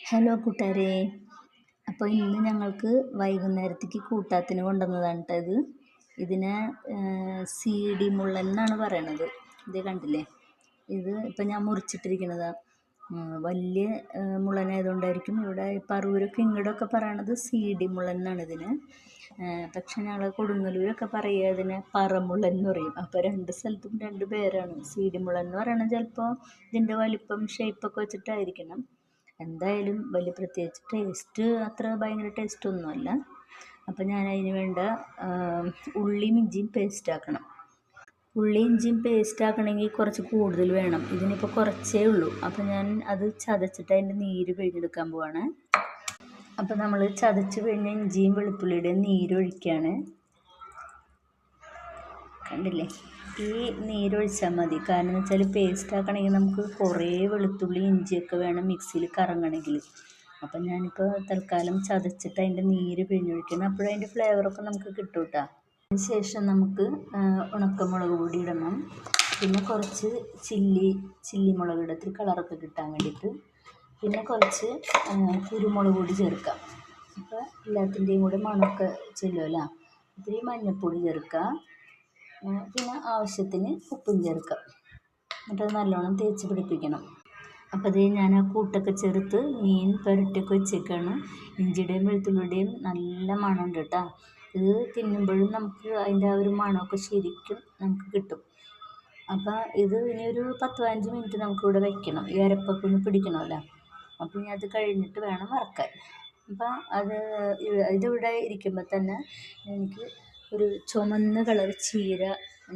Hello കൂട്ടുകാരെ. അപ്പോൾ ഇന്ന് ഞങ്ങൾക്ക് വൈകുന്നേരത്തേക്ക് കൂട്ടാത്തിന് കൊണ്ടുവന്നതാണ് കേട്ടോ ഇത്. ഇതിനെ സീഡി മുള്ളൻ എന്നാണ് പറയണത്. ഇത് കണ്ടില്ലേ, ഇത് ഇപ്പം ഞാൻ മുറിച്ചിട്ടിരിക്കുന്നതാണ്. വലിയ മുള്ളനായതുകൊണ്ടായിരിക്കും ഇവിടെ പറവൂരൊക്കെ ഇങ്ങോട്ടൊക്കെ പറയണത് സീഡി മുള്ളൻ എന്നാണ് ഇതിന്. പക്ഷെ ഞങ്ങൾ കൊടുങ്ങല്ലൂരൊക്കെ പറയുക ഇതിനെ പറമുള്ളൻ എന്ന് പറയും. അപ്പോൾ രണ്ട് സ്ഥലത്തും രണ്ട് പേരാണ്. സീഡി മുള്ളൻ എന്ന് പറയണത് ചിലപ്പോൾ ഇതിൻ്റെ വലിപ്പം ഷേപ്പൊക്കെ വെച്ചിട്ടായിരിക്കണം. എന്തായാലും വലിയ പ്രത്യേകിച്ച് ടേസ്റ്റ് അത്ര ഭയങ്കര ടേസ്റ്റൊന്നുമല്ല. അപ്പം ഞാൻ അതിന് വേണ്ട ഉള്ളിയും ഇഞ്ചിയും പേസ്റ്റ് ആക്കണം. ഉള്ളി ഇഞ്ചിയും പേസ്റ്റ് ആക്കണമെങ്കിൽ കുറച്ച് കൂടുതൽ വേണം. ഇതിനിപ്പോൾ കുറച്ചേ ഉള്ളൂ. അപ്പം ഞാൻ അത് ചതച്ചിട്ട് അതിൻ്റെ നീര് പിഴിഞ്ഞെടുക്കാൻ പോവാണ്. അപ്പം നമ്മൾ ചതച്ച് പിഴിഞ്ഞ ഇഞ്ചിയും വെളുത്തുള്ളിയുടെയും നീരൊഴിക്കുകയാണ്. കണ്ടില്ലേ, ഈ നീരൊഴിച്ചാൽ മതി. കാരണം എന്ന് വെച്ചാൽ പേസ്റ്റ് ആക്കണമെങ്കിൽ നമുക്ക് കുറേ വെളുത്തുള്ളി ഇഞ്ചിയൊക്കെ വേണം മിക്സിയിൽ കറങ്ങണമെങ്കിൽ. അപ്പം ഞാനിപ്പോൾ തൽക്കാലം ചതച്ചിട്ട് അതിൻ്റെ നീര് പിഴിഞ്ഞൊഴിക്കണം. അപ്പോഴതിൻ്റെ ഫ്ലേവറൊക്കെ നമുക്ക് കിട്ടും കേട്ടോ. അതിന് ശേഷം നമുക്ക് ഉണക്കമുളക് പൊടി ഇടണം. പിന്നെ കുറച്ച് ചില്ലി മുളക് ഇടത്തിൽ കളറൊക്കെ കിട്ടാൻ വേണ്ടിയിട്ട്. പിന്നെ കുറച്ച് കുരുമുളക് പൊടി ചേർക്കാം. അപ്പോൾ എല്ലാത്തിൻ്റെയും കൂടെ മണമൊക്കെ ചെല്ലുമല്ലോ. ഇത്തിരി മഞ്ഞൾപ്പൊടി ചേർക്കാം. പിന്നെ ആവശ്യത്തിന് ഉപ്പും ചേർക്കാം. എന്നിട്ട് നല്ലോണം തേച്ച് പിടിപ്പിക്കണം. അപ്പോൾ ഇത് ഞാൻ ആ കൂട്ടൊക്കെ ചേർത്ത് മീൻ പുരട്ടിയൊക്കെ വെച്ചേക്കാണ്. ഇഞ്ചിയുടെയും വെളുത്തുള്ളിയുടെയും നല്ല മണമുണ്ട് കേട്ടോ. ഇത് തിന്നുമ്പോഴും നമുക്ക് അതിൻ്റെ ആ ഒരു മണമൊക്കെ ശരിക്കും നമുക്ക് കിട്ടും. അപ്പോൾ ഇത് ഇനി ഒരു 10-15 മിനിറ്റ് നമുക്കിവിടെ വയ്ക്കണം. ഈ അരപ്പൊക്കെ ഒന്ന് പിടിക്കണമല്ലോ. അപ്പോൾ ഇനി അത് കഴിഞ്ഞിട്ട് വേണം വറക്കാൻ. അപ്പോൾ ഇതിവിടെ ഇരിക്കുമ്പോൾ തന്നെ എനിക്ക് ഒരു ചുമന്ന കളർ ചീര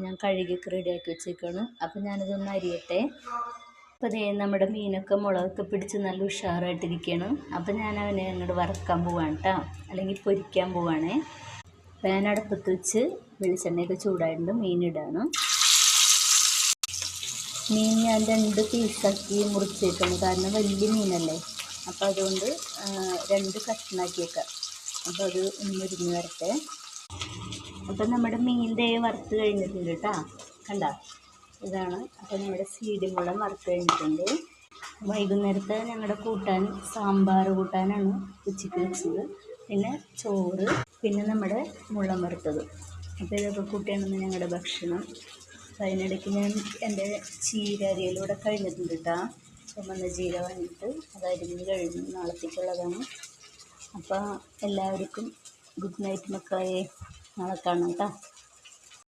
ഞാൻ കഴുകിയൊക്കെ റെഡിയാക്കി വെച്ചേക്കാണ്. അപ്പം ഞാനിതൊന്ന് അരിയട്ടെ. അപ്പോൾ അതേ നമ്മുടെ മീനൊക്കെ മുളകൊക്കെ പിടിച്ച് നല്ല ഉഷാറായിട്ടിരിക്കുകയാണ്. അപ്പം ഞാൻ അവനെ അങ്ങോട്ട് വറക്കാൻ പോവാണ് കേട്ടോ, അല്ലെങ്കിൽ പൊരിക്കാൻ പോവാണേ. പാൻ അടുപ്പത്ത് വെച്ച് വെളിച്ചെണ്ണയൊക്കെ ചൂടായിട്ടുണ്ട്. മീനിടാണ്. മീൻ ഞാൻ 2 പീസാക്കി മുറിച്ചേക്കാണ്. കാരണം വലിയ മീനല്ലേ. അപ്പോൾ അതുകൊണ്ട് 2 കഷ്ണാക്കിയേക്കാം. അപ്പോൾ അത് ഒന്ന് മുരിഞ്ഞ് വരട്ടെ. അപ്പം നമ്മുടെ മീനിൻ്റെ വറുത്ത് കഴിഞ്ഞിട്ടുണ്ട് കേട്ടോ. കണ്ട, ഇതാണ്. അപ്പോൾ നമ്മുടെ സീഡി മുള്ളൻ വറുത്ത് കഴിഞ്ഞിട്ടുണ്ട്. വൈകുന്നേരത്തെ ഞങ്ങളുടെ കൂട്ടാൻ സാമ്പാർ കൂട്ടാനാണ് ഉച്ചയ്ക്ക് വെച്ചത്. പിന്നെ ചോറ്, പിന്നെ നമ്മുടെ മുള്ളൻ വറുത്തത്. അപ്പോൾ ഇതൊക്കെ കൂട്ടിയാണ് ഞങ്ങളുടെ ഭക്ഷണം. അപ്പോൾ അതിനിടയ്ക്ക് ഞാൻ എൻ്റെ ചീര അരിയലൂടെ കഴിഞ്ഞിട്ടുണ്ട് കേട്ടോ. ചുമന്ന ചീര വാങ്ങിയിട്ട് അത് അരിഞ്ഞ് കഴിഞ്ഞ് നാളത്തേക്കുള്ളതാണ്. അപ്പോൾ എല്ലാവർക്കും ഗുഡ് നൈറ്റ് മക്കളെ. നാളെ കാണാം കേട്ടോ.